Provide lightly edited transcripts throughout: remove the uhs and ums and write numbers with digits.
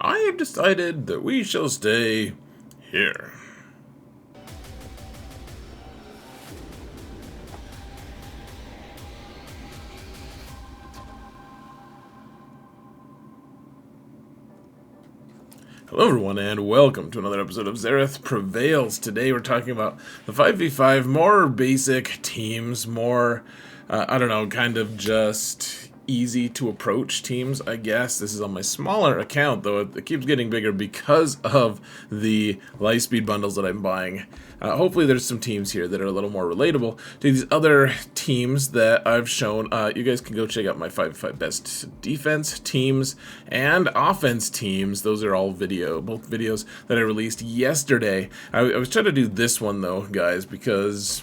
I have decided that we shall stay here. Hello everyone, and welcome to another episode of Zareth Prevails. Today we're talking about the 5v5, more basic teams, more, I don't know, kind of just easy to approach teams, I guess. This is on my smaller account, though it keeps getting bigger because of the Lightspeed bundles that I'm buying. Hopefully there's some teams here that are a little more relatable to these other teams that I've shown. You guys can go check out my 5v5 best defense teams and offense teams. Those are all both videos that I released yesterday. I was trying to do this one though, guys, because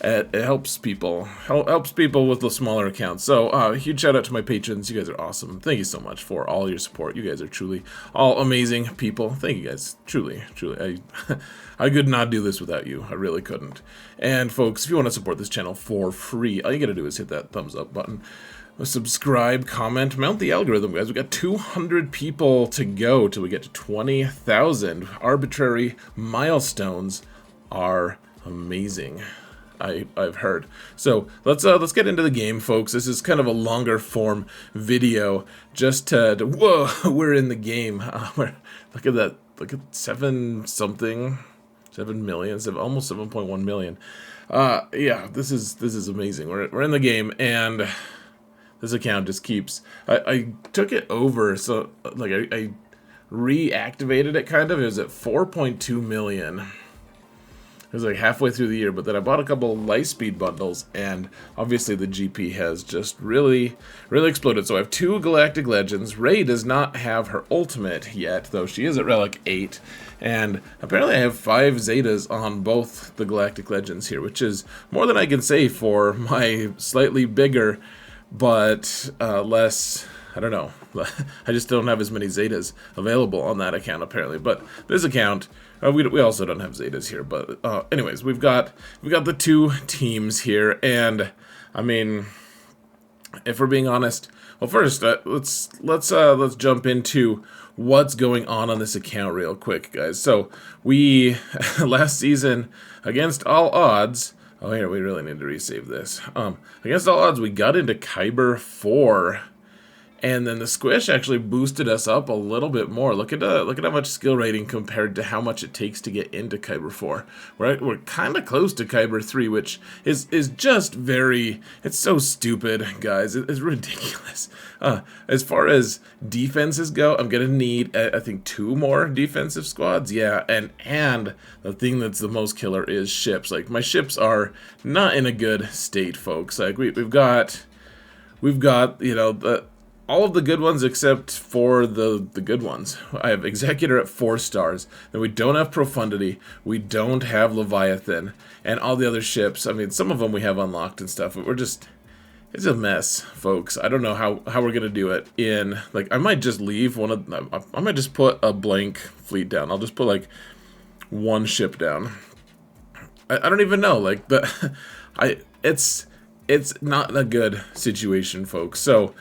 it helps people with the smaller accounts. So huge shout out to my patrons. You guys are awesome. Thank you so much for all your support. You guys are truly all amazing people. Thank you guys. Truly. I could not do this without you. I really couldn't. And folks, if you want to support this channel for free, all you gotta do is hit that thumbs up button, subscribe, comment, mount the algorithm, guys. We got 200 people to go till we get to 20,000. Arbitrary milestones are amazing, I've heard. So let's get into the game, folks. This is kind of a longer form video, just to whoa, we're in the game. Look at that. Look at 7 million, almost 7.1 million. Yeah, this is amazing. We're in the game, and this account just keeps. I took it over, so like I reactivated it kind of. It was at 4.2 million. It was like halfway through the year, but then I bought a couple of Lightspeed bundles, and obviously the GP has just really exploded. So I have 2 Galactic Legends. Rey does not have her ultimate yet, though she is at Relic 8, and apparently I have 5 Zetas on both the Galactic Legends here, which is more than I can say for my slightly bigger, but less, I don't know, I just don't have as many Zetas available on that account apparently, but this account, we also don't have Zetas here, but anyways, we got the 2 teams here, and I mean, if we're being honest, well, first let's jump into what's going on this account real quick, guys. So we last season, against all odds, oh here, we really need to resave this. Against all odds, we got into KYBER 4. And then the squish actually boosted us up a little bit more. Look at how much skill rating compared to how much it takes to get into KYBER 4. We're kind of close to KYBER 3, which is just very, it's so stupid, guys. It's ridiculous. As far as defenses go, I'm gonna need I think 2 more defensive squads. Yeah, and the thing that's the most killer is ships. Like, my ships are not in a good state, folks. Like we've got you know all of the good ones except for the good ones. I have Executor at 4 stars. Then we don't have Profundity. We don't have Leviathan. And all the other ships, I mean, some of them we have unlocked and stuff, but it's a mess, folks. I don't know how we're going to do it in, like, I might just leave I might just put a blank fleet down. I'll just put, like, 1 ship down. I don't even know, like, it's not a good situation, folks. So,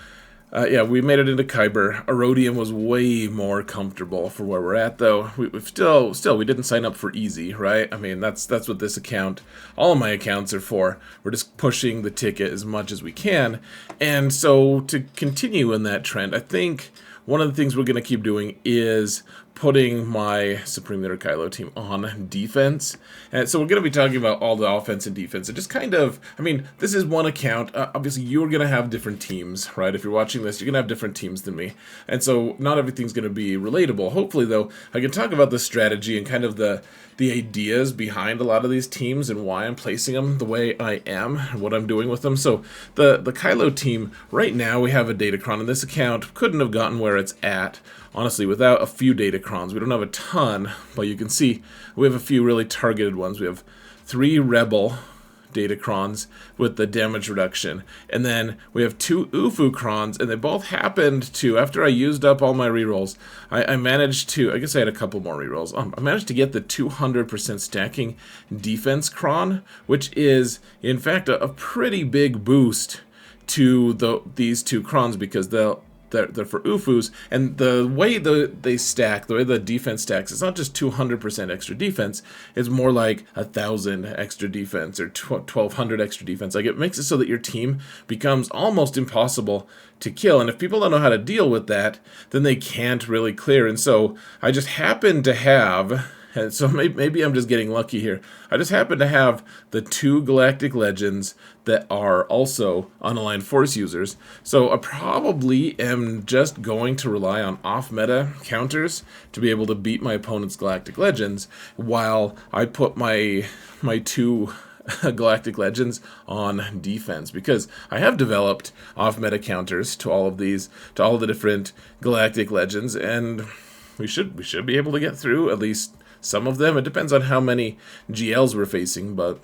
yeah, we made it into KYBER. Erodium was way more comfortable for where we're at, though. We've still, we didn't sign up for easy, right? I mean, that's what this account, all of my accounts are for. We're just pushing the ticket as much as we can. And so to continue in that trend, I think one of the things we're going to keep doing is putting my Supreme Leader Kylo team on defense. And so we're going to be talking about all the offense and defense. And just kind of, I mean, this is one account. Obviously, you're going to have different teams, right? If you're watching this, you're going to have different teams than me. And so not everything's going to be relatable. Hopefully, though, I can talk about the strategy and kind of the ideas behind a lot of these teams and why I'm placing them the way I am and what I'm doing with them. So the Kylo team, right now we have a Datacron, and this account couldn't have gotten where it's at, honestly, without a few Datacrons. We don't have a ton, but you can see we have a few really targeted ones. We have 3 Rebel Datacrons with the damage reduction, and then we have 2 Ufucrons, and they both happened to, after I used up all my rerolls, I managed to, I guess I had a couple more rerolls, I managed to get the 200% stacking defense cron, which is, in fact, a pretty big boost to these 2 crons, because they'll they're for UFUs, and the way they stack, the way the defense stacks, it's not just 200% extra defense, it's more like 1,000 extra defense or 1,200 extra defense. Like, it makes it so that your team becomes almost impossible to kill, and if people don't know how to deal with that, then they can't really clear. And so I just happen to have, and so maybe I'm just getting lucky here, I just happen to have the 2 Galactic Legends that are also unaligned Force users. So I probably am just going to rely on off-meta counters to be able to beat my opponent's Galactic Legends, while I put my 2 Galactic Legends on defense, because I have developed off-meta counters to all of these, to all of the different Galactic Legends, and we should be able to get through at least some of them. It depends on how many GLs we're facing, but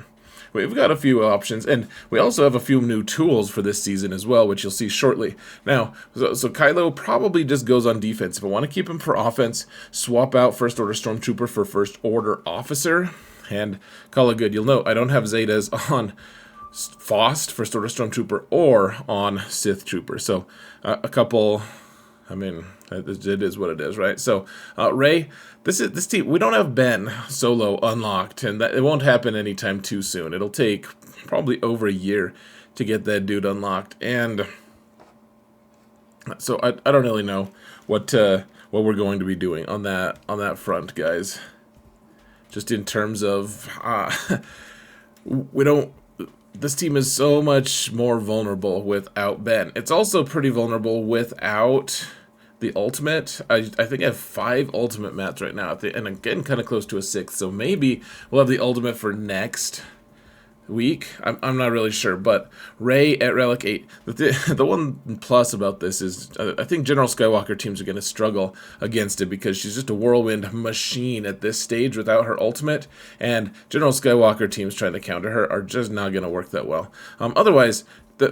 we've got a few options, and we also have a few new tools for this season as well, which you'll see shortly. Now, so Kylo probably just goes on defense. If I want to keep him for offense, swap out First Order Stormtrooper for First Order Officer, and call it good. You'll note I don't have Zetas on Faust, First Order Stormtrooper, or on Sith Trooper. So a couple, I mean, it is what it is, right? So Rey, this team, we don't have Ben Solo unlocked, and that it won't happen anytime too soon. It'll take probably over a year to get that dude unlocked, and so I don't really know what we're going to be doing on that front, guys. Just in terms of this team is so much more vulnerable without Ben. It's also pretty vulnerable without the ultimate. I think I have 5 ultimate mats right now, and I'm getting kind of close to a 6th, so maybe we'll have the ultimate for next week. I'm not really sure, but Rey at Relic 8. The one plus about this is I think General Skywalker teams are going to struggle against it, because she's just a whirlwind machine at this stage without her ultimate, and General Skywalker teams trying to counter her are just not going to work that well. Otherwise,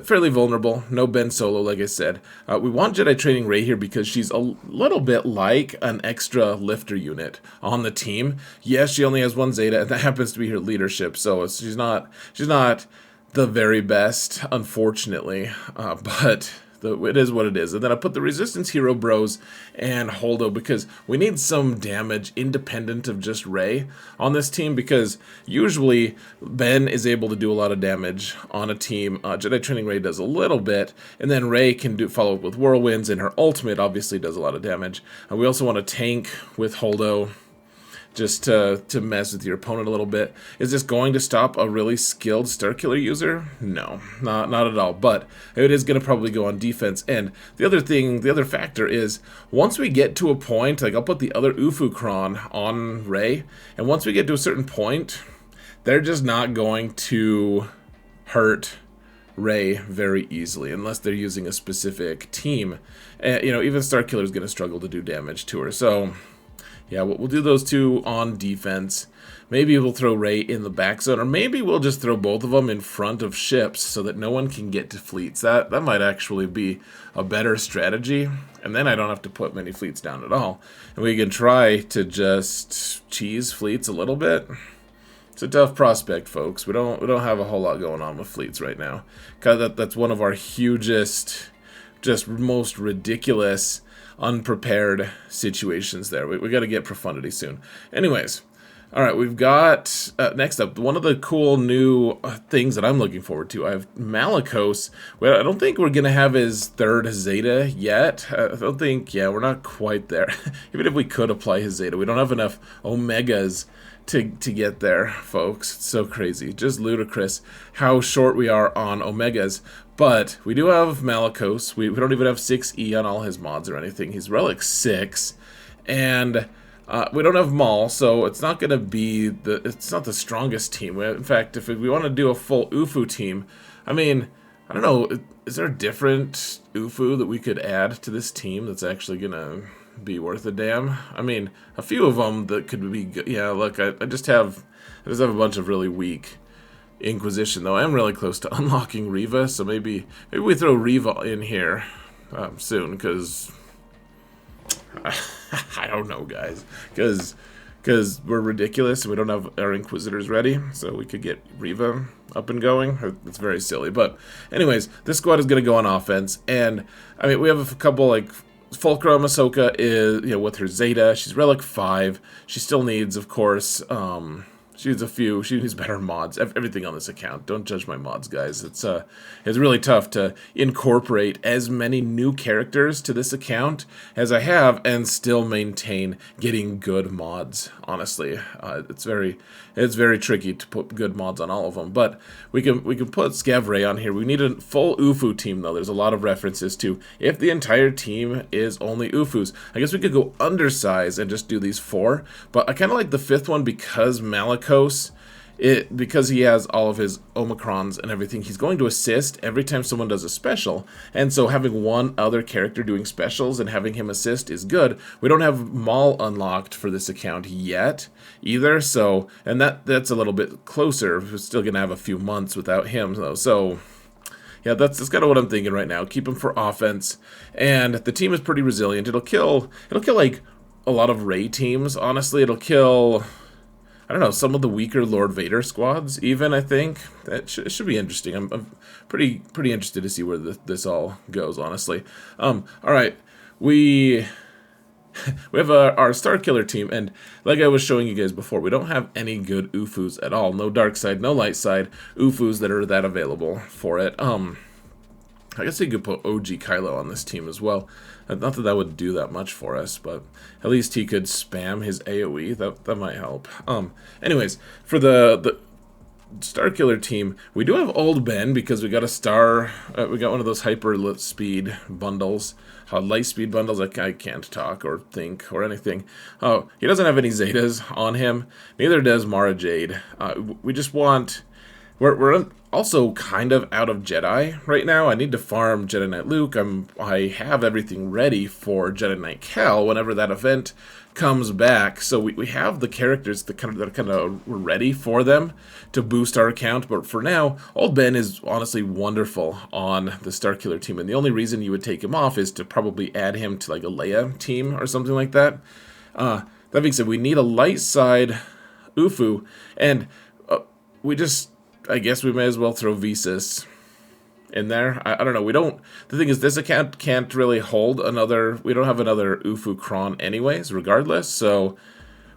fairly vulnerable. No Ben Solo, like I said. We want Jedi Training Rey here because she's a little bit like an extra lifter unit on the team. Yes, she only has 1 Zeta, and that happens to be her leadership, so she's not the very best, unfortunately, but it is what it is. And then I put the Resistance Hero Bros and Holdo, because we need some damage independent of just Rey on this team, because usually Ben is able to do a lot of damage on a team. Jedi Training Rey does a little bit, and then Rey can follow up with Whirlwinds, and her ultimate obviously does a lot of damage. We also want to tank with Holdo, just to mess with your opponent a little bit. Is this going to stop a really skilled Starkiller user? No, not at all. But it is going to probably go on defense. And the other factor is, once we get to a point, like I'll put the other Ufu Kron on Rey, and once we get to a certain point, they're just not going to hurt Rey very easily unless they're using a specific team. Even Starkiller is going to struggle to do damage to her. So yeah, we'll do those 2 on defense. Maybe we'll throw Rey in the back zone, or maybe we'll just throw both of them in front of ships so that no one can get to fleets. That might actually be a better strategy, and then I don't have to put many fleets down at all. And we can try to just cheese fleets a little bit. It's a tough prospect, folks. We don't have a whole lot going on with fleets right now. That's one of our hugest, just most ridiculous, unprepared situations there. We got to get Profundity soon. Anyways, all right, we've got next up, one of the cool new things that I'm looking forward to. I have Malicos. Well, I don't think we're gonna have his 3rd Zeta yet. I don't think, yeah, we're not quite there. Even if we could apply his Zeta, we don't have enough Omegas to get there, folks. It's so crazy, just ludicrous how short we are on Omegas. But we do have Malicos. We don't even have 6E on all his mods or anything. He's Relic 6, and we don't have Maul, so it's not going to be it's not the strongest team. In fact, if we want to do a full UFU team, I mean, I don't know, is there a different UFU that we could add to this team that's actually going to be worth a damn? I mean, a few of them that could be good. Yeah, look, I just have a bunch of really weak Inquisition, though. I'm really close to unlocking Reva, so maybe we throw Reva in here soon, because I don't know, guys, because we're ridiculous and we don't have our Inquisitors ready, so we could get Reva. up and going. It's very silly. But anyways, this squad is going to go on offense. And, I mean, we have a couple, like, Fulcrum Ahsoka is, you know, with her Zeta. She's Relic 5. She still needs, of course, she needs better mods. Everything on this account. Don't judge my mods, guys. It's really tough to incorporate as many new characters to this account as I have and still maintain getting good mods. Honestly, it's very tricky to put good mods on all of them. But we can put Scav Ray on here. We need a full UFU team though. There's a lot of references to if the entire team is only UFUs. I guess we could go undersize and just do these 4. But I kind of like the 5th one because Malicos, because he has all of his Omicrons and everything, he's going to assist every time someone does a special. And so having one other character doing specials and having him assist is good. We don't have Maul unlocked for this account yet either, so, and that's a little bit closer. We're still going to have a few months without him, though. So yeah, that's kind of what I'm thinking right now. Keep him for offense, and the team is pretty resilient. It'll kill like a lot of Rey teams. Honestly, it'll kill, I don't know, some of the weaker Lord Vader squads, even, I think. That should be interesting. I'm pretty interested to see where this all goes, honestly. All right, we have our Star Killer team, and like I was showing you guys before, we don't have any good UFUs at all. No dark side, no light side UFUs that are that available for it. I guess you could put OG Kylo on this team as well. Not that would do that much for us, but at least he could spam his AoE. That might help. Anyways, for the Star Killer team, we do have Old Ben because we got a star. We got one of those hyper speed bundles, light speed bundles. I can't talk or think or anything. Oh, he doesn't have any Zetas on him. Neither does Mara Jade. We just want. We're also kind of out of Jedi right now. I need to farm Jedi Knight Luke. I have everything ready for Jedi Knight Cal whenever that event comes back. So we have the characters that are kind of ready for them to boost our account. But for now, Old Ben is honestly wonderful on the Starkiller team. And the only reason you would take him off is to probably add him to like a Leia team or something like that. That being said, we need a light side UFU. And I guess we may as well throw Visas in there. I don't know. The thing is, this account can't really hold another. We don't have another UFU Kron anyways, regardless. So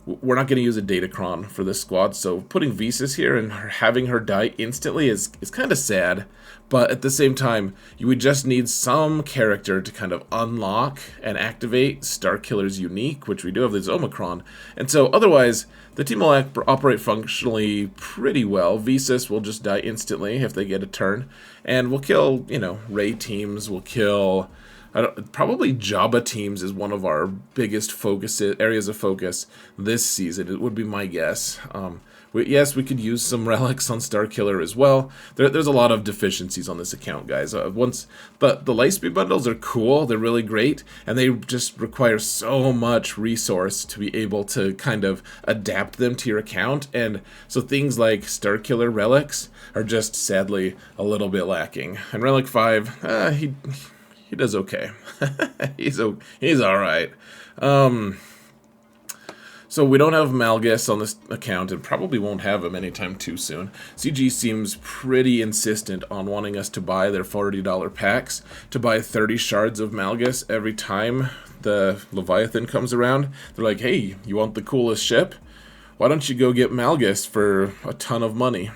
we're not going to use a Data Kron for this squad. So putting Visas here and having her die instantly is kind of sad. But at the same time, you would just need some character to kind of unlock and activate Starkiller's unique, which we do have this Omicron. And so otherwise, the team will operate functionally pretty well. Visas will just die instantly if they get a turn. And we'll kill, Rey teams. We'll kill, probably Jabba teams is one of our biggest areas of focus this season. It would be my guess. Yes, we could use some relics on Starkiller as well. There's a lot of deficiencies on this account, guys. The Lightspeed bundles are cool. They're really great, and they just require so much resource to be able to kind of adapt them to your account. And so things like Starkiller relics are just sadly a little bit lacking. And Relic 5, he does okay. He's all right. So we don't have Malgus on this account and probably won't have him anytime too soon. CG seems pretty insistent on wanting us to buy their $40 packs, to buy 30 shards of Malgus every time the Leviathan comes around. They're like, hey, you want the coolest ship? Why don't you go get Malgus for a ton of money?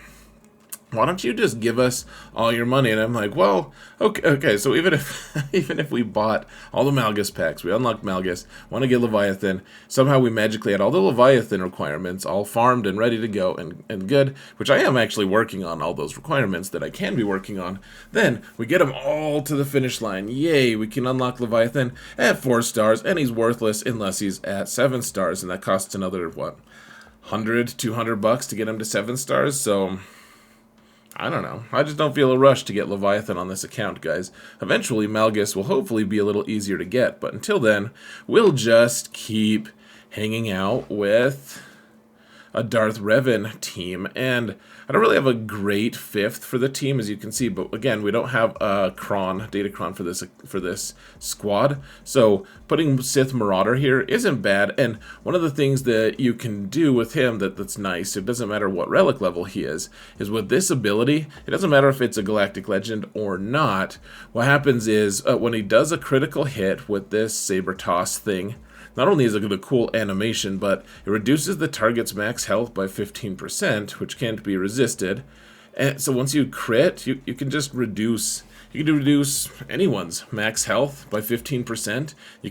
Why don't you just give us all your money? And I'm like, well, okay. So even if we bought all the Malgus packs, we unlocked Malgus, want to get Leviathan, somehow we magically had all the Leviathan requirements all farmed and ready to go and good, which I am actually working on all those requirements that I can be working on. Then we get them all to the finish line. Yay, we can unlock Leviathan at 4 stars, and he's worthless unless he's at 7 stars, and that costs another, what, $100-200 to get him to 7 stars, so I don't know. I just don't feel a rush to get Leviathan on this account, guys. Eventually, Malgus will hopefully be a little easier to get, but until then, we'll just keep hanging out with a Darth Revan team, and I don't really have a great fifth for the team, as you can see, but again, we don't have a Datacron for this squad, so putting Sith Marauder here isn't bad, and one of the things that you can do with him that's nice, it doesn't matter what relic level he is with this ability, it doesn't matter if it's a Galactic Legend or not, what happens is, when he does a critical hit with this Saber Toss thing, not only is it a cool animation, but it reduces the target's max health by 15%, which can't be resisted. And so once you crit, you can just reduce anyone's max health by 15%. He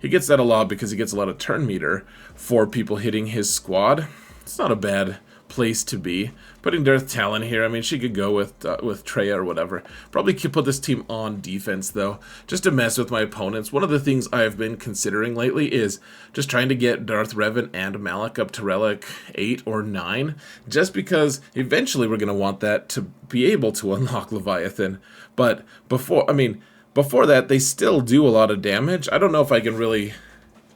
gets that a lot because he gets a lot of turn meter for people hitting his squad. It's not a bad place to be. Putting Darth Talon here, I mean, she could go with Traya or whatever. Probably could put this team on defense, though, just to mess with my opponents. One of the things I've been considering lately is just trying to get Darth Revan and Malak up to Relic 8 or 9, just because eventually we're going to want that to be able to unlock Leviathan. But before that, they still do a lot of damage. I don't know if I can really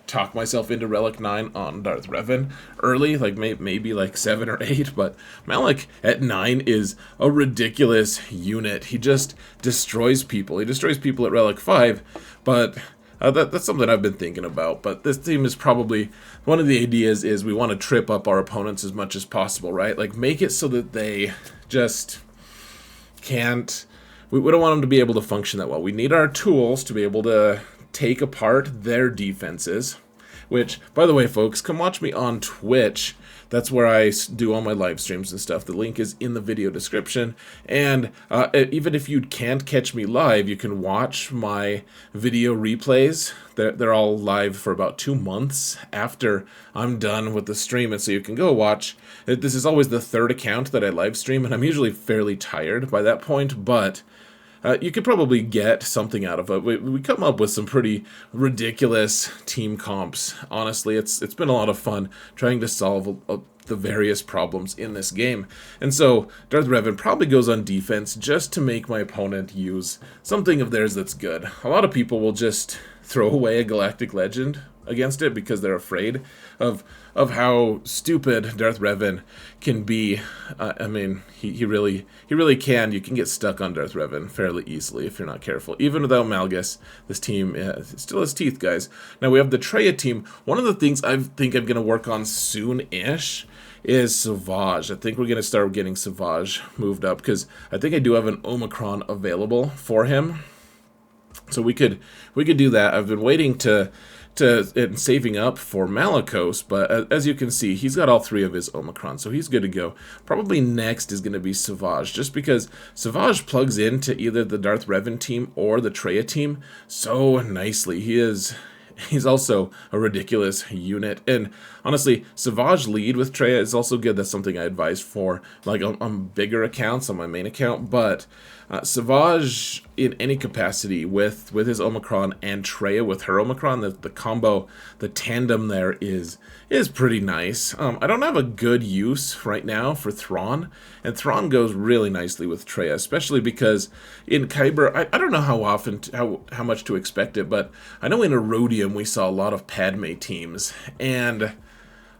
talk myself into Relic 9 on Darth Revan early, like maybe like 7 or 8, but Malak at 9 is a ridiculous unit. He just destroys people. He destroys people at Relic 5, but that's something I've been thinking about. But this team is probably, one of the ideas is we want to trip up our opponents as much as possible, right? Like make it so that they just can't, we don't want them to be able to function that well. We need our tools to be able to take apart their defenses, which, by the way, folks, come watch me on Twitch. That's where I do all my live streams and stuff. The link is in the video description, and even if you can't catch me live, you can watch my video replays. They're all live for about 2 months after I'm done with the stream, and so you can go watch. This is always the third account that I live stream, and I'm usually fairly tired by that point, but you could probably get something out of it. We come up with some pretty ridiculous team comps. Honestly, it's been a lot of fun trying to solve the various problems in this game. And so Darth Revan probably goes on defense just to make my opponent use something of theirs that's good. A lot of people will just throw away a Galactic Legend against it because they're afraid of how stupid Darth Revan can be. I mean, he really can. You can get stuck on Darth Revan fairly easily if you're not careful. Even without Malgus, this team still has teeth, guys. Now we have the Traya team. One of the things I think I'm going to work on soon-ish is Savage. I think we're going to start getting Savage moved up because I think I do have an Omicron available for him. So we could do that. I've been waiting and saving up for Malakos, but as you can see, he's got all 3 of his Omicron, so he's good to go. Probably next is going to be Savage, just because Savage plugs into either the Darth Revan team or the Traya team so nicely. He's also a ridiculous unit, and honestly, Savage lead with Traya is also good. That's something I advise for, like on bigger accounts, on my main account, but Savage in any capacity with his Omicron and Traya with her Omicron, the combo, the tandem there is pretty nice. I don't have a good use right now for Thrawn, and Thrawn goes really nicely with Traya, especially because in KYBER, I don't know how much to expect it, but I know in Erodium we saw a lot of Padme teams, and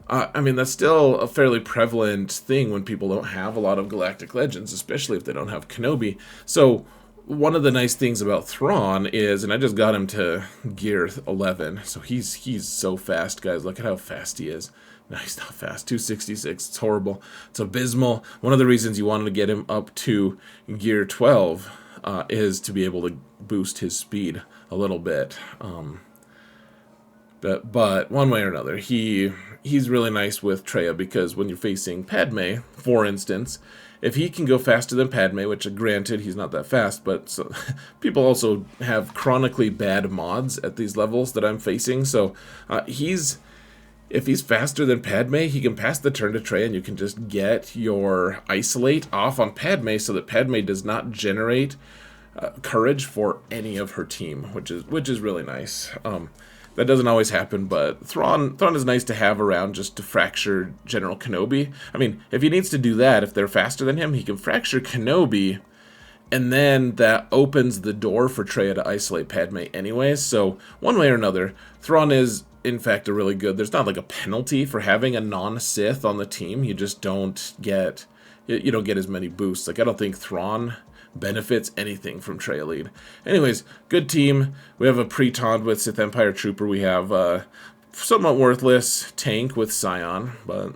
I mean, that's still a fairly prevalent thing when people don't have a lot of Galactic Legends, especially if they don't have Kenobi. So one of the nice things about Thrawn is, and I just got him to gear 11, so he's so fast, guys. Look at how fast he is. No, he's not fast. 266. It's horrible. It's abysmal. One of the reasons you wanted to get him up to gear 12 is to be able to boost his speed a little bit. But one way or another, he's really nice with Traya, because when you're facing Padme, for instance, if he can go faster than Padme, which granted he's not that fast, but so, people also have chronically bad mods at these levels that I'm facing, so if he's faster than Padme, he can pass the turn to Traya, and you can just get your isolate off on Padme so that Padme does not generate courage for any of her team, which is really nice. That doesn't always happen, but Thrawn is nice to have around just to fracture General Kenobi. I mean, if he needs to do that, if they're faster than him, he can fracture Kenobi, and then that opens the door for Traya to isolate Padme anyways. So one way or another, Thrawn is in fact, a really good. There's not like a penalty for having a non-Sith on the team. You just don't get, you don't get as many boosts. Like, I don't think Thrawn benefits anything from Traya lead. Anyways, good team. We have a pre-taunt with Sith Empire Trooper. We have a somewhat worthless tank with Scion, but,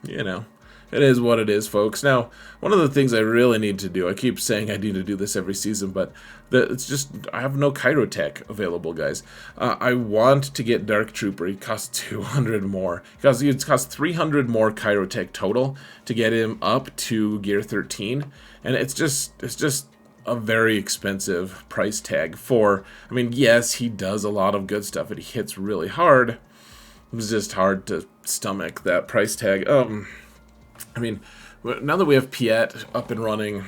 you know, it is what it is, folks. Now, one of the things I really need to do, I keep saying I need to do this every season, but it's just, I have no Kyrotech available, guys. I want to get Dark Trooper. He costs 200 more. It costs 300 more Kyrotech total to get him up to Gear 13, and it's just a very expensive price tag for, I mean, yes, he does a lot of good stuff, and he hits really hard. It was just hard to stomach that price tag. I mean, now that we have Piet up and running,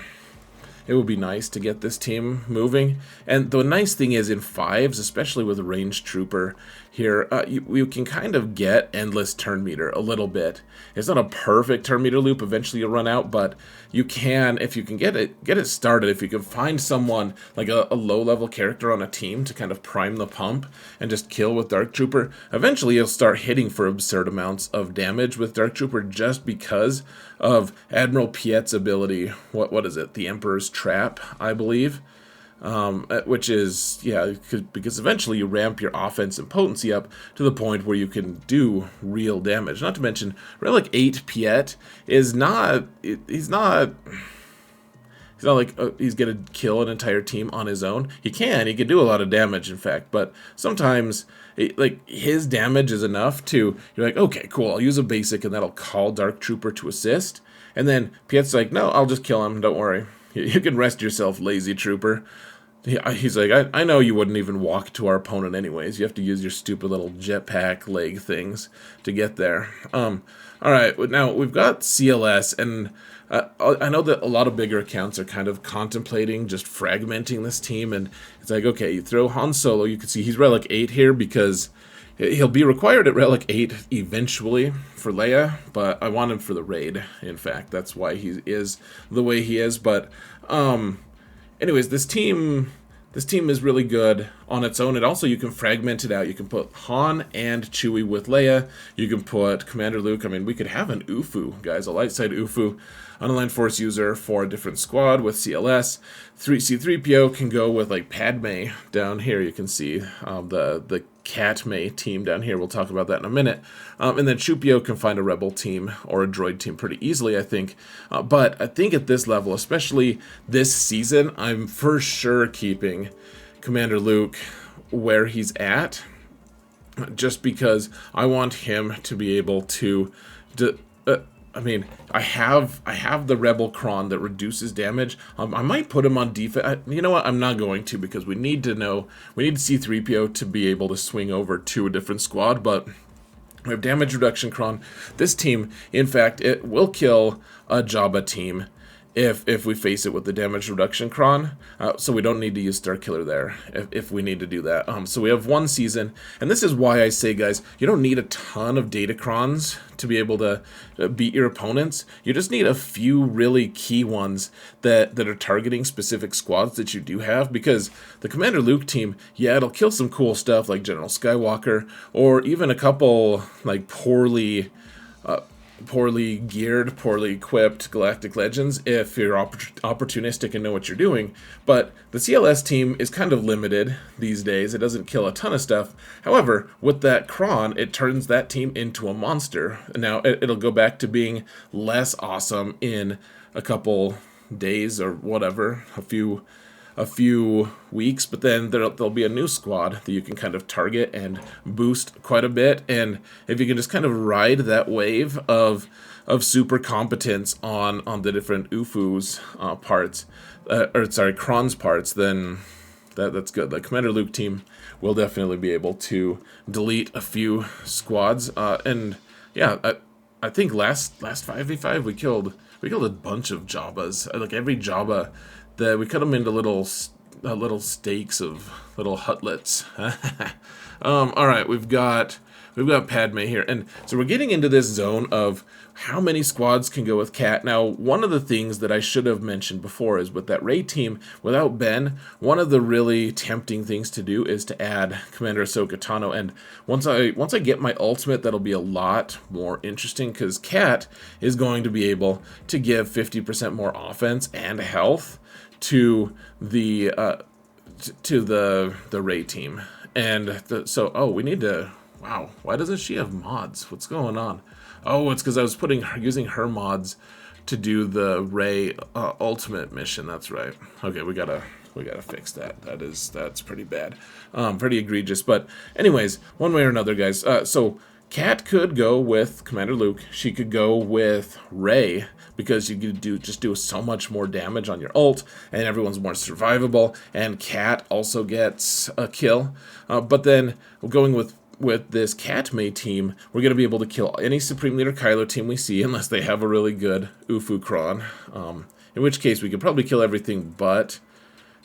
it would be nice to get this team moving. And the nice thing is in 5s, especially with a ranged trooper here, you can kind of get endless turn meter a little bit. It's not a perfect turn meter loop. Eventually you'll run out, but you can, if you can get it started, if you can find someone like a low-level character on a team to kind of prime the pump and just kill with Dark Trooper, eventually you'll start hitting for absurd amounts of damage with Dark Trooper just because of Admiral Piet's ability. What is it? The Emperor's Trap, I believe. Which is, yeah, because eventually you ramp your offense and potency up to the point where you can do real damage. Not to mention, Relic 8 Piet is not, he's not like he's going to kill an entire team on his own. He can do a lot of damage, in fact, but sometimes, like, his damage is enough to, you're like, okay, cool, I'll use a basic and that'll call Dark Trooper to assist. And then Piet's like, no, I'll just kill him, don't worry. You can rest yourself, lazy trooper. He's like, I know you wouldn't even walk to our opponent anyways. You have to use your stupid little jetpack leg things to get there. Alright, now we've got CLS, and I know that a lot of bigger accounts are kind of contemplating just fragmenting this team, and it's like, okay, you throw Han Solo, you can see he's Relic 8 here because he'll be required at Relic 8 eventually for Leia, but I want him for the raid, in fact. That's why he is the way he is, but, anyways, this team is really good on its own, and also you can fragment it out. You can put Han and Chewie with Leia. You can put Commander Luke. I mean, we could have an UFU, guys, a light side UFU, unaligned force user for a different squad with CLS. C3PO can go with, like, Padme down here. You can see the Cat May team down here. We'll talk about that in a minute. And then Chupio can find a rebel team or a droid team pretty easily, I think. But I think at this level, especially this season, I'm for sure keeping Commander Luke where he's at, just because I want him to be able to I mean, I have the Rebel Cron that reduces damage. I might put him on defense. You know what? I'm not going to, because we need to C-3PO to be able to swing over to a different squad, but we have damage reduction Cron. This team, in fact, it will kill a Jabba team if we face it with the damage reduction Cron, so we don't need to use Starkiller there if we need to do that. So we have one season, and this is why I say, guys, you don't need a ton of data Crons to be able to beat your opponents. You just need a few really key ones that are targeting specific squads that you do have, because the Commander Luke team, yeah, it'll kill some cool stuff like General Skywalker, or even a couple, like, poorly geared, poorly equipped Galactic Legends if you're opportunistic and know what you're doing. But the CLS team is kind of limited these days. It doesn't kill a ton of stuff. However, with that Cron, it turns that team into a monster. Now, it'll go back to being less awesome in a couple days or whatever, a few weeks, but then there'll be a new squad that you can kind of target and boost quite a bit. And if you can just kind of ride that wave of super competence on the different UFU's parts, Cron's parts, then that's good. The Commander Luke team will definitely be able to delete a few squads. And yeah, I think last 5v5 we killed a bunch of Jabbas. Like every Jabba, we cut them into little little steaks of little hutlets. All right, we've got Padme here, and so we're getting into this zone of how many squads can go with Cat. Now, one of the things that I should have mentioned before is with that Rey team, without Ben, one of the really tempting things to do is to add Commander Ahsoka Tano, and once I get my ultimate, that'll be a lot more interesting, because Cat is going to be able to give 50% more offense and health to the Rey team. And so we need to... Wow, why doesn't she have mods? What's going on? Oh, it's because I was using her mods to do the Rey ultimate mission. That's right. Okay, we gotta fix that. That's pretty bad, pretty egregious. But anyways, one way or another, guys. So Cat could go with Commander Luke. She could go with Rey, because you could do so much more damage on your ult, and everyone's more survivable. And Cat also gets a kill. But then going with this Catme team, we're going to be able to kill any Supreme Leader Kylo team we see, unless they have a really good Ufu Kron. In which case, we could probably kill everything but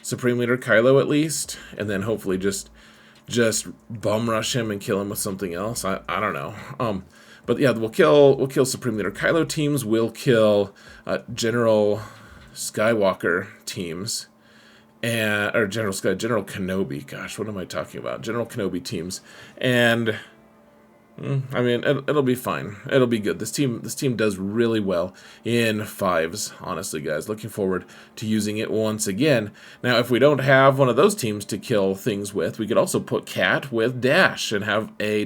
Supreme Leader Kylo at least, and then hopefully just bum rush him and kill him with something else. I don't know. But yeah, we'll kill Supreme Leader Kylo teams. We'll kill General Skywalker teams. Or General Kenobi. Gosh, what am I talking about? General Kenobi teams, and I mean, it'll be fine. It'll be good. This team does really well in 5s. Honestly, guys, looking forward to using it once again. Now, if we don't have one of those teams to kill things with, we could also put Cat with Dash and have a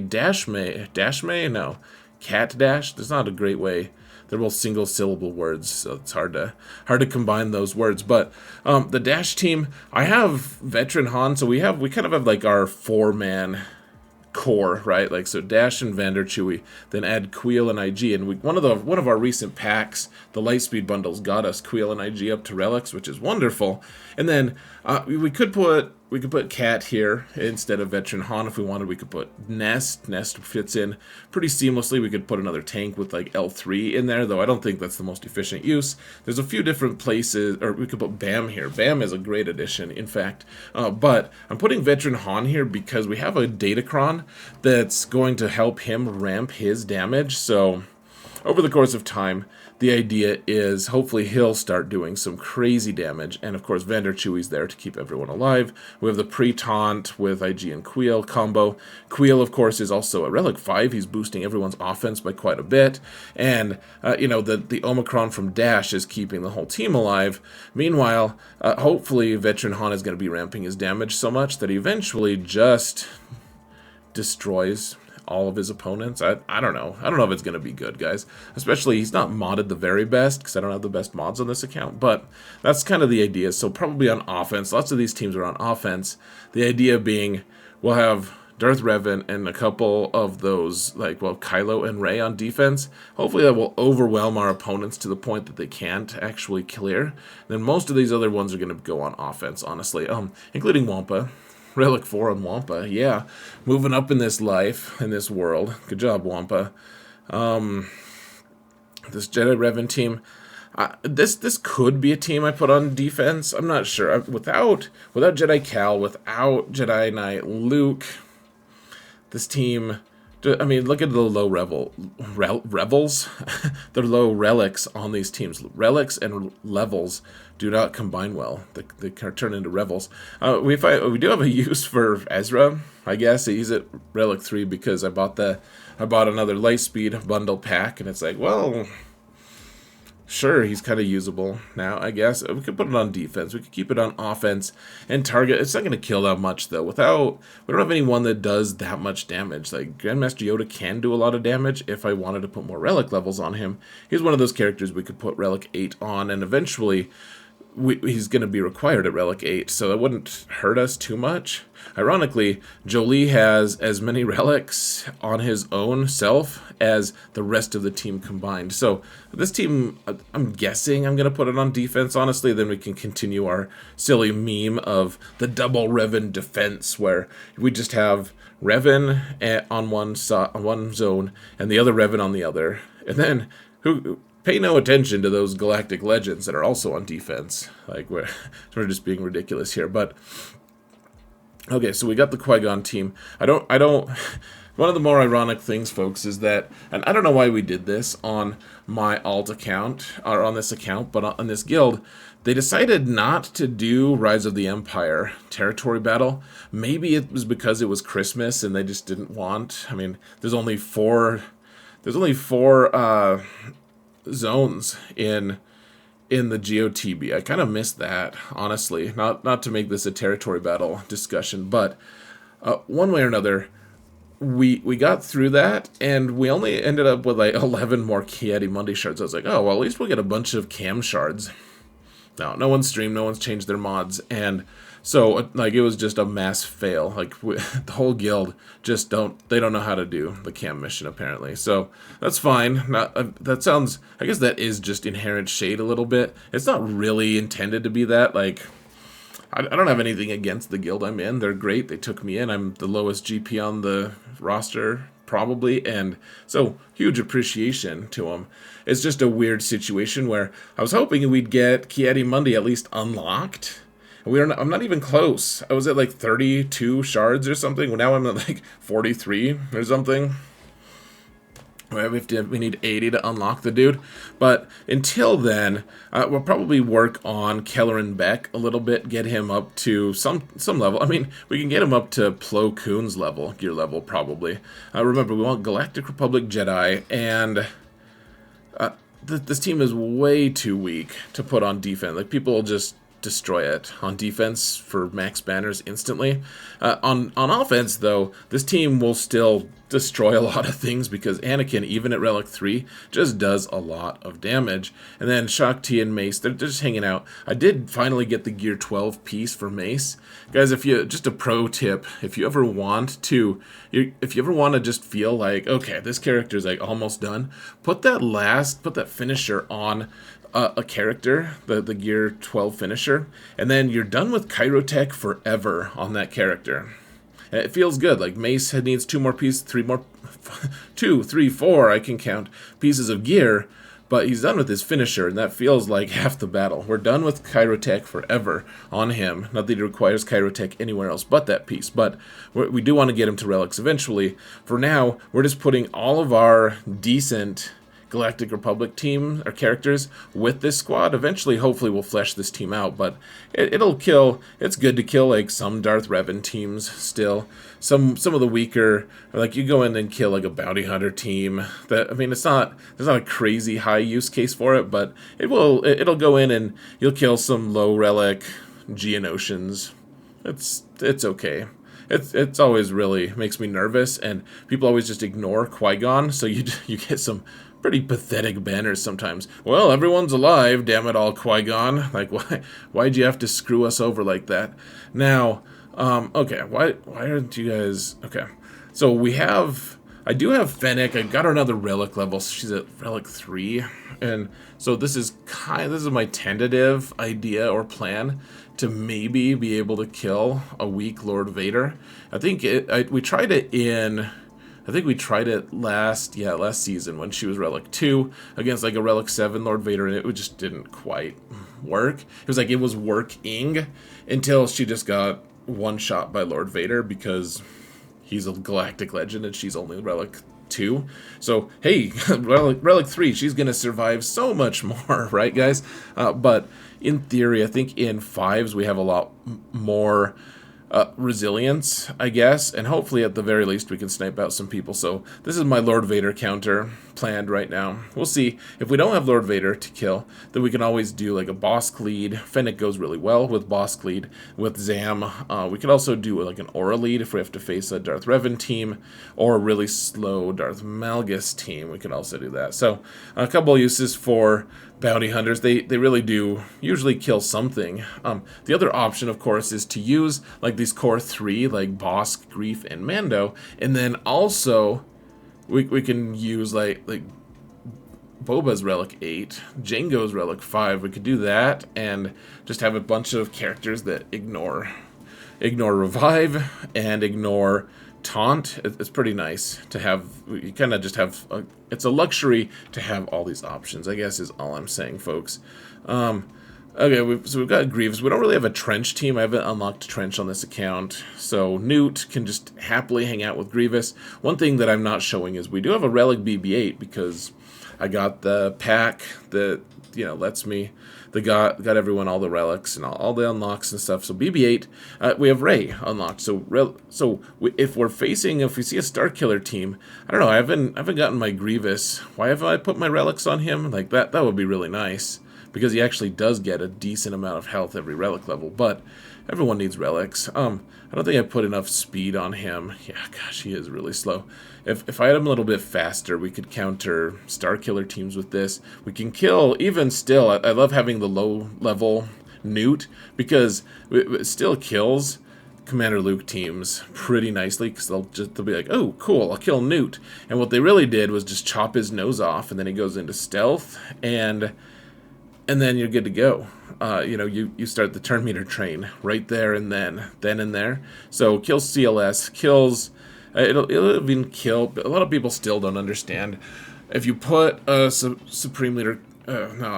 Cat Dash. There's not a great way. They're both single-syllable words, so it's hard to combine those words. But the Dash team, I have Veteran Han, so we kind of have like our 4-man core, right? Like, so Dash and Vander Chewie, then add Queel and IG, and one of our recent packs, the Lightspeed bundles, got us Queel and IG up to relics, which is wonderful. And then we could put Cat here instead of Veteran Han if we wanted. We could put Nest. Nest fits in pretty seamlessly. We could put another tank with like L3 in there, though I don't think that's the most efficient use. There's a few different places, or we could put Bam here. Bam is a great addition, in fact. But I'm putting Veteran Han here because we have a Datacron that's going to help him ramp his damage. So over the course of time, the idea is hopefully he'll start doing some crazy damage. And of course, Vander Chewie's there to keep everyone alive. We have the pre-taunt with IG and Queel combo. Queel, of course, is also a Relic 5. He's boosting everyone's offense by quite a bit. And, the Omicron from Dash is keeping the whole team alive. Meanwhile, hopefully, Veteran Han is going to be ramping his damage so much that he eventually just destroys all of his opponents. I don't know. I don't know if it's going to be good, guys. Especially, he's not modded the very best, because I don't have the best mods on this account. But that's kind of the idea. So probably on offense. Lots of these teams are on offense. The idea being, we'll have Darth Revan and a couple of those, Kylo and Rey on defense. Hopefully that will overwhelm our opponents to the point that they can't actually clear. Then most of these other ones are going to go on offense, honestly. Including Wampa. Relic 4 on Wampa, yeah. Moving up in this life, in this world. Good job, Wampa. This Jedi Revan team, this could be a team I put on defense. I'm not sure. Without Jedi Cal, without Jedi Knight Luke, this team... I mean, look at the low revels. The low relics on these teams. Relics and levels do not combine well. They turn into revels. We do have a use for Ezra, I guess. I use it Relic 3 because I bought another Lightspeed bundle pack, and it's like, well, sure, he's kind of usable now, I guess. We could put it on defense. We could keep it on offense and target. It's not going to kill that much, though. We don't have anyone that does that much damage. Like, Grandmaster Yoda can do a lot of damage if I wanted to put more relic levels on him. He's one of those characters we could put Relic 8 on, and eventually he's going to be required at Relic 8, so that wouldn't hurt us too much. Ironically, Jolie has as many relics on his own self as the rest of the team combined. So this team, I'm guessing I'm going to put it on defense, honestly. Then we can continue our silly meme of the double Revan defense, where we just have Revan on one zone and the other Revan on the other. And then pay no attention to those Galactic legends that are also on defense. Like, we're just being ridiculous here. But, okay, so we got the Qui-Gon team. I don't... One of the more ironic things, folks, is that, and I don't know why we did this on my alt account, or on this account, but on this guild, they decided not to do Rise of the Empire territory battle. Maybe it was because it was Christmas and they just didn't want. I mean, there's only four zones in the GOTB. I kind of missed that, honestly. Not to make this a territory battle discussion, but one way or another, we got through that, and we only ended up with like 11 more Ki-Adi Mundi shards. I was like, oh, well, at least we'll get a bunch of cam shards. No one's streamed, no one's changed their mods, and so, like, it was just a mass fail. Like, the whole guild just don't know how to do the cam mission, apparently. So, that's fine. That sounds, I guess that is just inherent shade a little bit. It's not really intended to be that. Like, I don't have anything against the guild I'm in. They're great. They took me in. I'm the lowest GP on the roster, probably, and so huge appreciation to them. It's just a weird situation where I was hoping we'd get Ki-Adi Mundi at least unlocked. I'm not even close. I was at like 32 shards or something. Well, now I'm at like 43 or something. We need 80 to unlock the dude. But until then, we'll probably work on Kelleran Beck a little bit, get him up to some level. I mean, we can get him up to Plo Koon's level, gear level, probably. Remember, we want Galactic Republic Jedi, and this team is way too weak to put on defense. Like, people will just destroy it on defense for max banners instantly. On offense, though, this team will still destroy a lot of things because Anakin, even at Relic 3, just does a lot of damage. And then Shakti and Mace, they're just hanging out. I did finally get the Gear 12 piece for Mace. Guys, just a pro tip, if you ever want to just feel like, okay, this character's like almost done, put that finisher on a character, the Gear 12 finisher, and then you're done with Kyrotech forever on that character. And it feels good. Like, Mace needs 2 more pieces, 2, 3, 4, I can count, pieces of gear, but he's done with his finisher, and that feels like half the battle. We're done with Kyrotech forever on him. Not that he requires Kyrotech anywhere else but that piece, but we do want to get him to relics eventually. For now, we're just putting all of our decent Galactic Republic team or characters with this squad. Eventually, hopefully, we'll flesh this team out, but it's good to kill like some Darth Revan teams still. Some of the weaker, like, you go in and kill like a bounty hunter team. That, I mean, there's not a crazy high use case for it, but it'll go in and you'll kill some low relic Geonosians. It's okay. It's always really makes me nervous, and people always just ignore Qui-Gon, so you get some pretty pathetic banners sometimes. Well, everyone's alive, damn it all, Qui-Gon. Like, why'd you have to screw us over like that? Now, okay, why aren't you guys... Okay, so I do have Fennec. I got her another relic level, so she's at relic 3, and so this is my tentative idea or plan to maybe be able to kill a weak Lord Vader. I think we tried it last season when she was Relic 2 against like a Relic 7 Lord Vader, and it just didn't quite work. It was like it was working until she just got one shot by Lord Vader because he's a galactic legend and she's only Relic 2. So, hey, Relic 3, she's going to survive so much more, right, guys? But in theory, I think in 5s we have a lot more resilience, I guess, and hopefully at the very least we can snipe out some people. So this is my Lord Vader counter planned right now. We'll see. If we don't have Lord Vader to kill, then we can always do like a Bosk lead. Fennec goes really well with Bosk lead, with Zam. We could also do like an Aura lead if we have to face a Darth Revan team, or a really slow Darth Malgus team. We can also do that. So a couple of uses for bounty hunters. They really do usually kill something. The other option, of course, is to use like these core 3, like Bosk, Greef, and Mando, and then also we can use like Boba's Relic 8, Jango's Relic 5. We could do that and just have a bunch of characters that ignore revive and ignore Taunt, it's pretty nice to have. You kind of just have, it's a luxury to have all these options, I guess is all I'm saying, folks. Okay, so we've got Grievous. We don't really have a Trench team. I haven't unlocked Trench on this account. So Newt can just happily hang out with Grievous. One thing that I'm not showing is we do have a Relic BB-8 because I got the pack that, lets me, got everyone all the relics and all the unlocks and stuff. So BB-8, we have Rey unlocked. So if we see a Star Killer team, I don't know, I haven't gotten my Grievous. Why haven't I put my relics on him? Like that would be really nice. Because he actually does get a decent amount of health every relic level, but everyone needs relics. I don't think I put enough speed on him. Yeah, gosh, he is really slow. If I had him a little bit faster, we could counter Star Killer teams with this. We can kill, even still, I love having the low level Newt, because it still kills Commander Luke teams pretty nicely, because they'll be like, oh, cool, I'll kill Newt. And what they really did was just chop his nose off, and then he goes into stealth, and then you're good to go. You start the turn meter train right there and then and there. So kills CLS, kills, it'll even kill, but a lot of people still don't understand. If you put a Supreme Leader,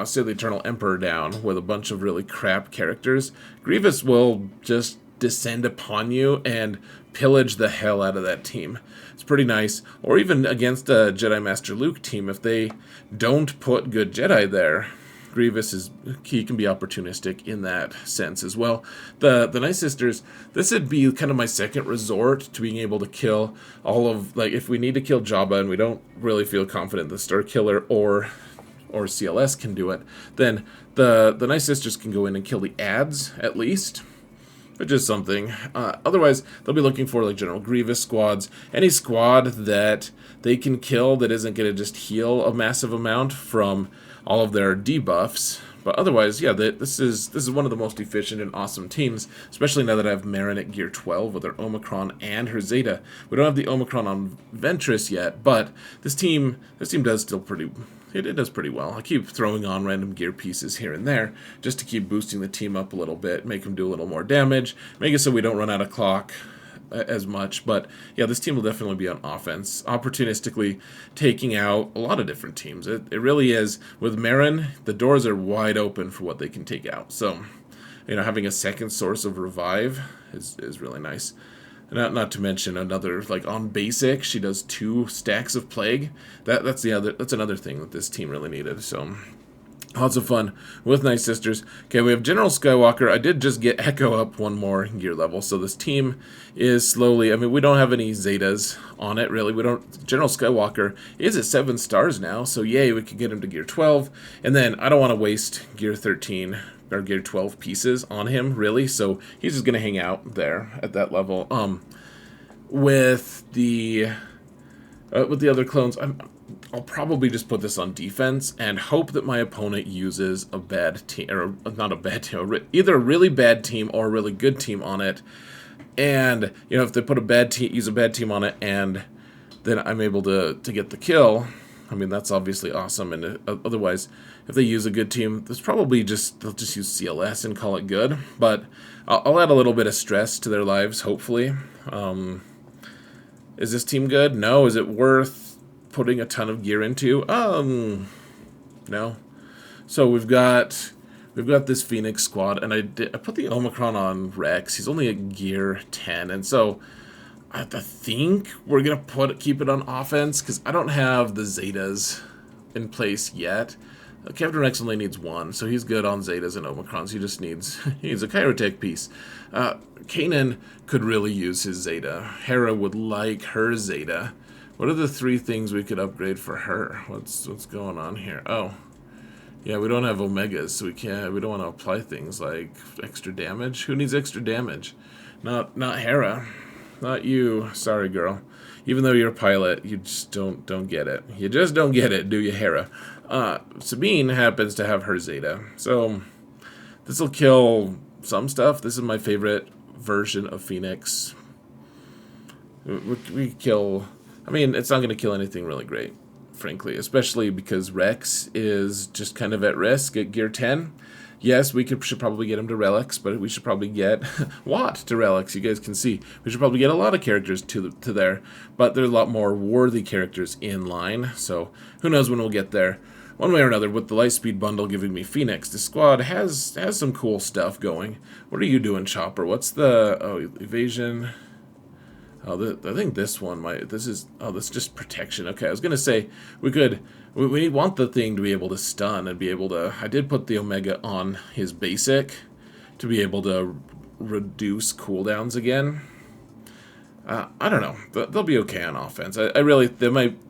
say the Eternal Emperor down with a bunch of really crap characters, Grievous will just descend upon you and pillage the hell out of that team. It's pretty nice. Or even against a Jedi Master Luke team, if they don't put good Jedi there, Grievous he can be opportunistic in that sense as well. The Night Sisters, this would be kind of my second resort to being able to kill all of, like, if we need to kill Jabba and we don't really feel confident the Star Killer or CLS can do it, then the Night Sisters can go in and kill the ads at least, which is something. Otherwise, they'll be looking for like General Grievous squads, any squad that they can kill that isn't going to just heal a massive amount from all of their debuffs. But otherwise, yeah, this is one of the most efficient and awesome teams, especially now that I have Marin at gear 12 with her Omicron and her Zeta. We don't have the Omicron on Ventress yet, but this team does still it does pretty well. I keep throwing on random gear pieces here and there just to keep boosting the team up a little bit, make them do a little more damage, make it so we don't run out of clock as much. But yeah, this team will definitely be on offense, opportunistically taking out a lot of different teams. It really is. With Marin, the doors are wide open for what they can take out. So, having a second source of revive is really nice. Not to mention another, like on basic, she does 2 stacks of plague. That's another thing that this team really needed. So lots of fun with Night Sisters. Okay, we have General Skywalker. I did just get Echo up 1 more gear level, so this team is slowly, we don't have any Zetas on it, really. General Skywalker is at 7 stars now, so yay, we could get him to gear 12. And then I don't want to waste gear 13 or gear 12 pieces on him, really, so he's just going to hang out there at that level. With the other clones, I'll probably just put this on defense and hope that my opponent uses a bad team, or not a bad team, either a really bad team or a really good team on it. And if they put use a bad team on it, and then I'm able to get the kill, that's obviously awesome. And otherwise, if they use a good team, they'll just use CLS and call it good. But I'll add a little bit of stress to their lives, hopefully. Is this team good? No. Is it worth putting a ton of gear into? No. So we've got this Phoenix squad, and I put the Omicron on Rex. He's only at gear 10, and so I think we're gonna keep it on offense because I don't have the Zetas in place yet. Captain Rex only needs 1, so he's good on Zetas and Omicrons. He just needs a Kyrotech piece. Kanan could really use his Zeta. Hera would like her Zeta. What are the 3 things we could upgrade for her? What's going on here? Oh, yeah, we don't have Omegas, so we don't want to apply things like extra damage. Who needs extra damage? Not Hera. Not you. Sorry, girl. Even though you're a pilot, you just don't get it. You just don't get it, do you, Hera? Sabine happens to have her Zeta, so this will kill some stuff. This is my favorite version of Phoenix. We kill... it's not going to kill anything really great, frankly, especially because Rex is just kind of at risk at gear 10. Yes, we should probably get him to relics, but we should probably get Watt to relics. You guys can see we should probably get a lot of characters to there, but there's a lot more worthy characters in line. So who knows when we'll get there. One way or another, with the Lightspeed bundle giving me Phoenix, the squad has some cool stuff going. What are you doing, Chopper? What's the evasion? Oh, I think this one might. This is just protection. Okay, I was gonna say we want the thing to be able to stun and be able to. I did put the Omega on his basic to be able to reduce cooldowns again. I don't know. They'll be okay on offense. I really they're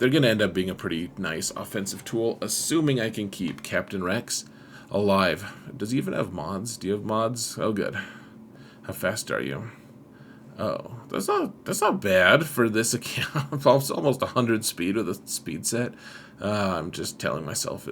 gonna end up being a pretty nice offensive tool, assuming I can keep Captain Rex alive. Does he even have mods? Do you have mods? Oh, good. How fast are you? Oh, that's not bad for this account. It's almost 100 speed with a speed set. I'm just telling myself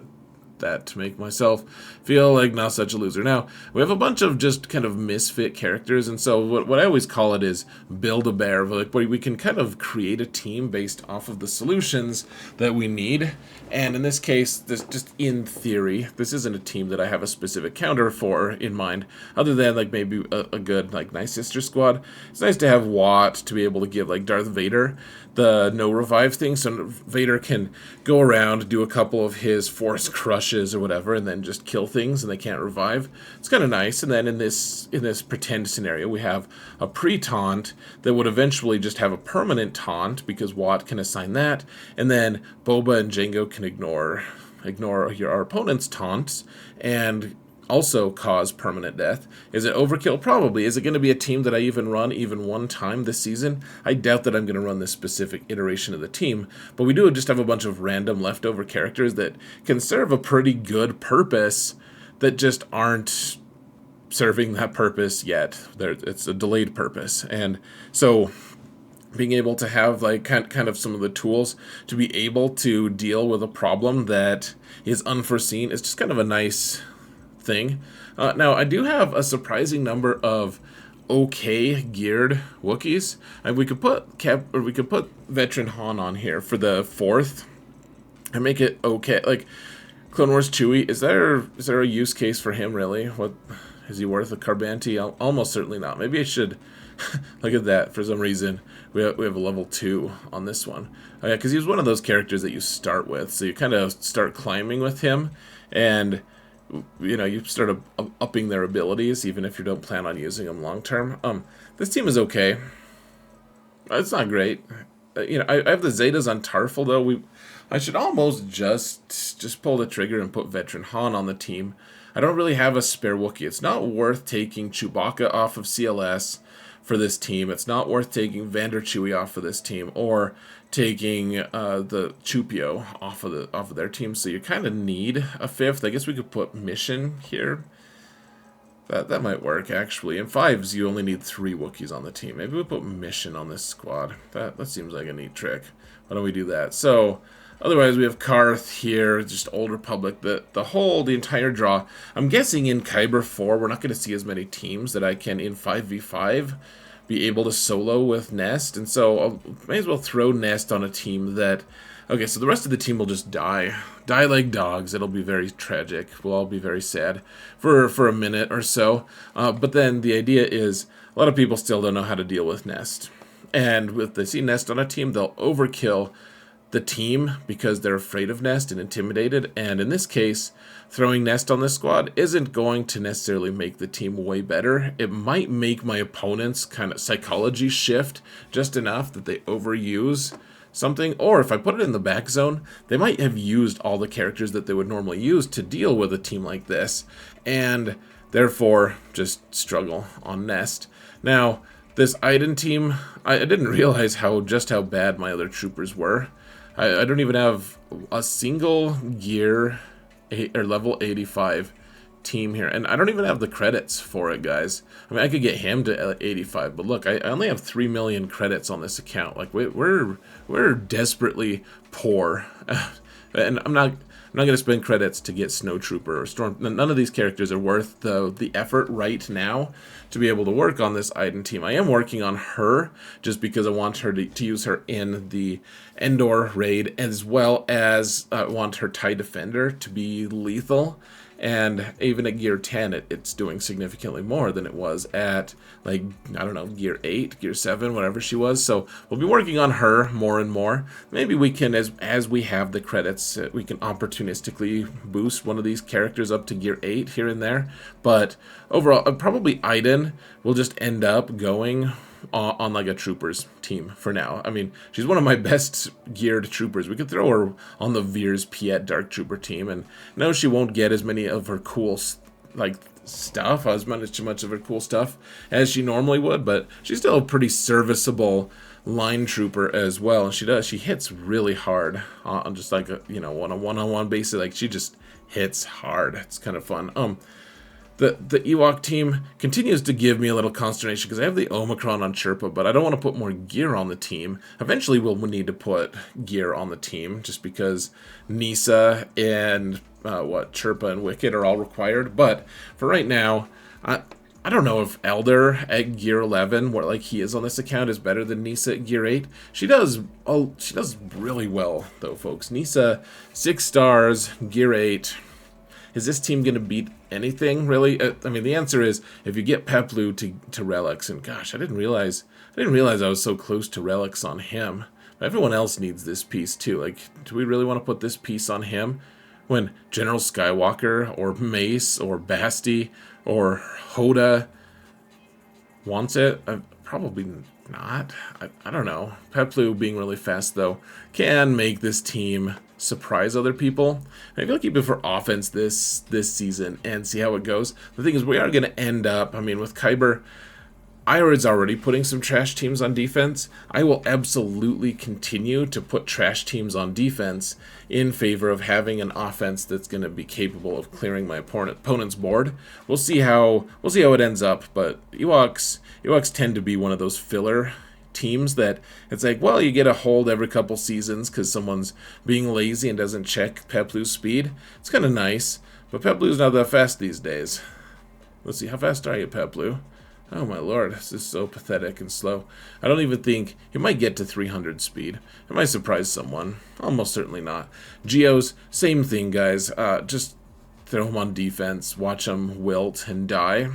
that to make myself feel like not such a loser. Now, we have a bunch of just kind of misfit characters, and so what I always call it is Build-A-Bear, like where we can kind of create a team based off of the solutions that we need. And in this case, this just in theory, this isn't a team that I have a specific counter for in mind, other than like maybe a good like Nice Sister squad. It's nice to have Watt to be able to give like Darth Vader the no revive thing, so Vader can go around, do a couple of his force crushes or whatever, and then just kill things and they can't revive. It's kind of nice. And then in this pretend scenario, we have a pre-taunt that would eventually just have a permanent taunt because Watt can assign that, and then Boba and Jango can ignore our opponent's taunts and also cause permanent death. Is it overkill? Probably. Is it going to be a team that I even run even one time this season? I doubt that I'm going to run this specific iteration of the team, but we do just have a bunch of random leftover characters that can serve a pretty good purpose that just aren't serving that purpose yet. It's a delayed purpose. And so being able to have like kind of some of the tools to be able to deal with a problem that is unforeseen is just kind of a nice thing. Now, I do have a surprising number of okay geared Wookiees, and we could put Veteran Han on here for the 4th and make it okay. Like Clone Wars Chewie, is there a use case for him really? What is he worth a Carbanti? Almost certainly not. Maybe I should look at that. For some reason, we have a level 2 on this one. Oh, yeah, because he was one of those characters that you start with, so you kind of start climbing with him, and you start upping their abilities, even if you don't plan on using them long term. This team is okay. It's not great. I have the Zetas on Tarful though. I should almost just pull the trigger and put Veteran Han on the team. I don't really have a spare Wookiee. It's not worth taking Chewbacca off of CLS for this team. It's not worth taking Vander Chewie off of this team, or taking the Chupio off of their team. So you kind of need a 5th. I guess we could put Mission here. That might work actually. In 5s, you only need 3 Wookiees on the team. Maybe we put Mission on this squad. That seems like a neat trick. Why don't we do that? So otherwise, we have Karth here, just Old Republic. The entire draw. I'm guessing in KYBER 4, we're not going to see as many teams that I can in 5v5 be able to solo with Nest, and so I may as well throw Nest on a team that. Okay, so the rest of the team will just die like dogs. It'll be very tragic. We'll all be very sad for a minute or so. But then the idea is a lot of people still don't know how to deal with Nest, and if they see Nest on a team, they'll overkill the team because they're afraid of Nest and intimidated. And in this case, throwing Nest on this squad isn't going to necessarily make the team way better. It might make my opponent's kind of psychology shift just enough that they overuse something, or if I put it in the back zone, they might have used all the characters that they would normally use to deal with a team like this, and therefore just struggle on Nest. Now, this Iden team, I didn't realize how bad my other troopers were. I don't even have a single gear or level 85 team here, and I don't even have the credits for it, guys. I mean, I could get him to 85, but look, I only have 3 million credits on this account. Like we're desperately poor, and I'm not going to spend credits to get Snowtrooper or Storm. None of these characters are worth the effort right now to be able to work on this Iden team. I am working on her just because I want her to use her in the Endor raid, as well as I want her TIE Defender to be lethal. And even at Gear 10, it's doing significantly more than it was at, like, I don't know, Gear 8, Gear 7, whatever she was. So we'll be working on her more and more. Maybe we can, as we have the credits, we can opportunistically boost one of these characters up to Gear 8 here and there. But overall, probably Iden will just end up going on like a troopers team for now. I mean, she's one of my best geared troopers. We could throw her on the Veers Piet Dark Trooper team, and no, she won't get as many of her cool stuff, as much of her cool stuff as she normally would, but she's still a pretty serviceable line trooper as well. And she hits really hard on just like a, on a one-on-one basis. Like, she just hits hard. It's kind of fun. The Ewok team continues to give me a little consternation because I have the Omicron on Chirpa, but I don't want to put more gear on the team. Eventually we'll need to put gear on the team just because Nisa and Chirpa and Wicket are all required. But for right now, I don't know if Elder at Gear 11, where like he is on this account, is better than Nisa at Gear 8. She does really well though, folks. Nisa 6 stars, Gear 8. Is this team going to beat anything, really? I mean, the answer is if you get Peplu to Relics, and gosh, I didn't realize I was so close to Relics on him. But everyone else needs this piece too. Like, do we really want to put this piece on him when General Skywalker or Mace or Basti or Hoda wants it? Probably not. I don't know. Peplu being really fast though can make this team surprise other people. Maybe I'll keep it for offense this season and see how it goes. The thing is, we are going to end up, I mean, with KYBER, Ira's already putting some trash teams on defense. I will absolutely continue to put trash teams on defense in favor of having an offense that's going to be capable of clearing my opponent's board. We'll see how it ends up, but Ewoks tend to be one of those filler teams that it's like, well, you get a hold every couple seasons because someone's being lazy and doesn't check Peplu's speed. It's kind of nice, but Peplu's not that fast these days. Let's see, how fast are you, Peplu? Oh my lord, this is so pathetic and slow. I don't even think he might get to 300 speed. It might surprise someone. Almost certainly not. Geos, same thing, guys. Just throw him on defense, watch him wilt and die,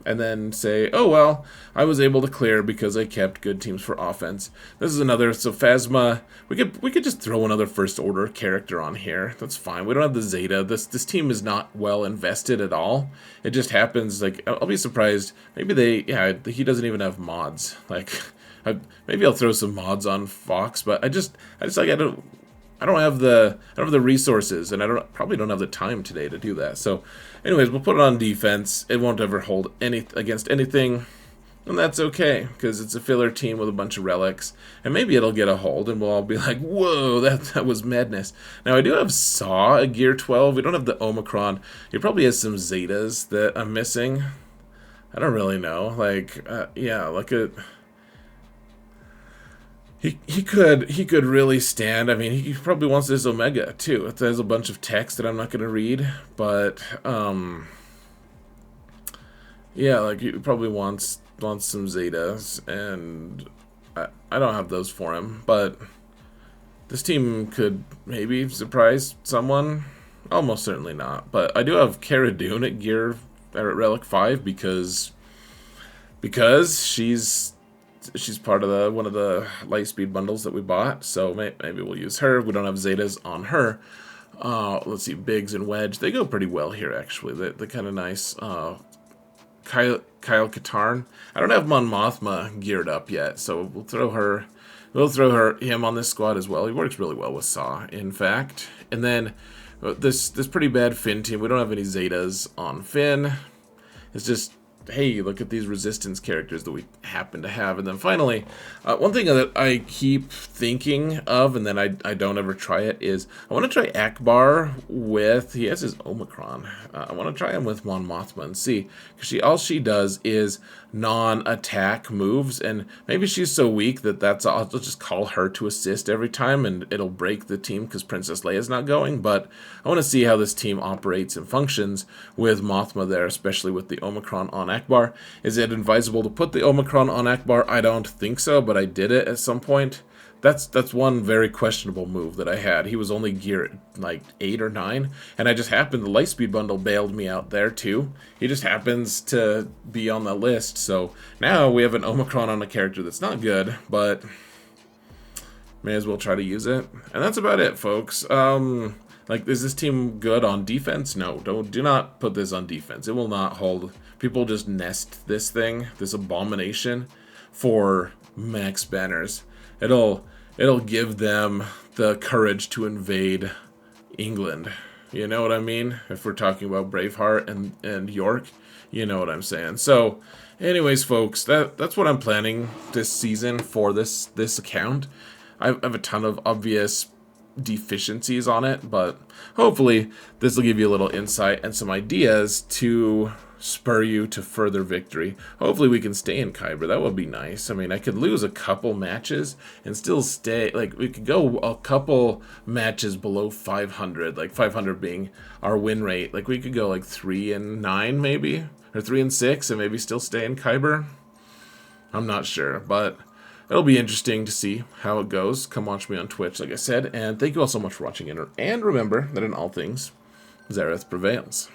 and then say, oh well, I was able to clear because I kept good teams for offense. This is another, so Phasma, we could just throw another First Order character on here. That's fine. We don't have the Zeta. This team is not well invested at all. It just happens, like, I'll be surprised. Maybe he doesn't even have mods. Like, maybe I'll throw some mods on Fox, but I don't have the resources, and probably don't have the time today to do that. So anyways, we'll put it on defense. It won't ever hold against anything, and that's okay, because it's a filler team with a bunch of relics, and maybe it'll get a hold, and we'll all be like, whoa, that was madness. Now, I do have Saw at Gear 12. We don't have the Omicron. He probably has some Zetas that I'm missing. I don't really know. Like, yeah, look at... He could really stand. I mean, he probably wants this Omega too. It has a bunch of text that I'm not going to read, but yeah, like he probably wants some Zetas, and I don't have those for him. But this team could maybe surprise someone. Almost certainly not. But I do have Cara Dune at Relic 5 because she's part of one of the Lightspeed bundles that we bought, so maybe we'll use her. We don't have Zetas on her. Let's see, Biggs and Wedge, they go pretty well here, actually. They're kind of nice. Kyle Katarn, I don't have Mon Mothma geared up yet, so we'll throw him on this squad as well. He works really well with Saw, in fact. And then this pretty bad Finn team, we don't have any Zetas on Finn. It's just, hey, look at these resistance characters that we happen to have. And then finally, one thing that I keep thinking of, and then I don't ever try it, is I want to try Akbar with, he has his Omicron. I want to try him with Mon Mothma and see, because all she does is non-attack moves, and maybe she's so weak that I'll just call her to assist every time, and it'll break the team because Princess Leia's not going. But I want to see how this team operates and functions with Mothma there, especially with the Omicron on Akbar. Is it advisable to put the Omicron on Akbar? I don't think so, but I did it at some point. That's one very questionable move that I had. He was only gear like 8 or 9, and I just happened, the Lightspeed bundle bailed me out there too. He just happens to be on the list, so now we have an Omicron on a character that's not good, but may as well try to use it. And that's about it, folks. Like, is this team good on defense? No, do not put this on defense. It will not hold. People just nest this thing, this abomination, for max banners. It'll give them the courage to invade England. You know what I mean? If we're talking about Braveheart and York, you know what I'm saying. So, anyways, folks, that's what I'm planning this season for this account. I have a ton of obvious deficiencies on it, but hopefully this will give you a little insight and some ideas to spur you to further victory. Hopefully we can stay in KYBER. That would be nice. I mean, I could lose a couple matches and still stay, like, we could go a couple matches below 500, like 500 being our win rate. Like, we could go like 3-9 maybe, or 3-6, and maybe still stay in KYBER. I'm not sure, but it'll be interesting to see how it goes. Come watch me on Twitch, like I said, and thank you all so much for watching. And remember that in all things, Xaereth prevails.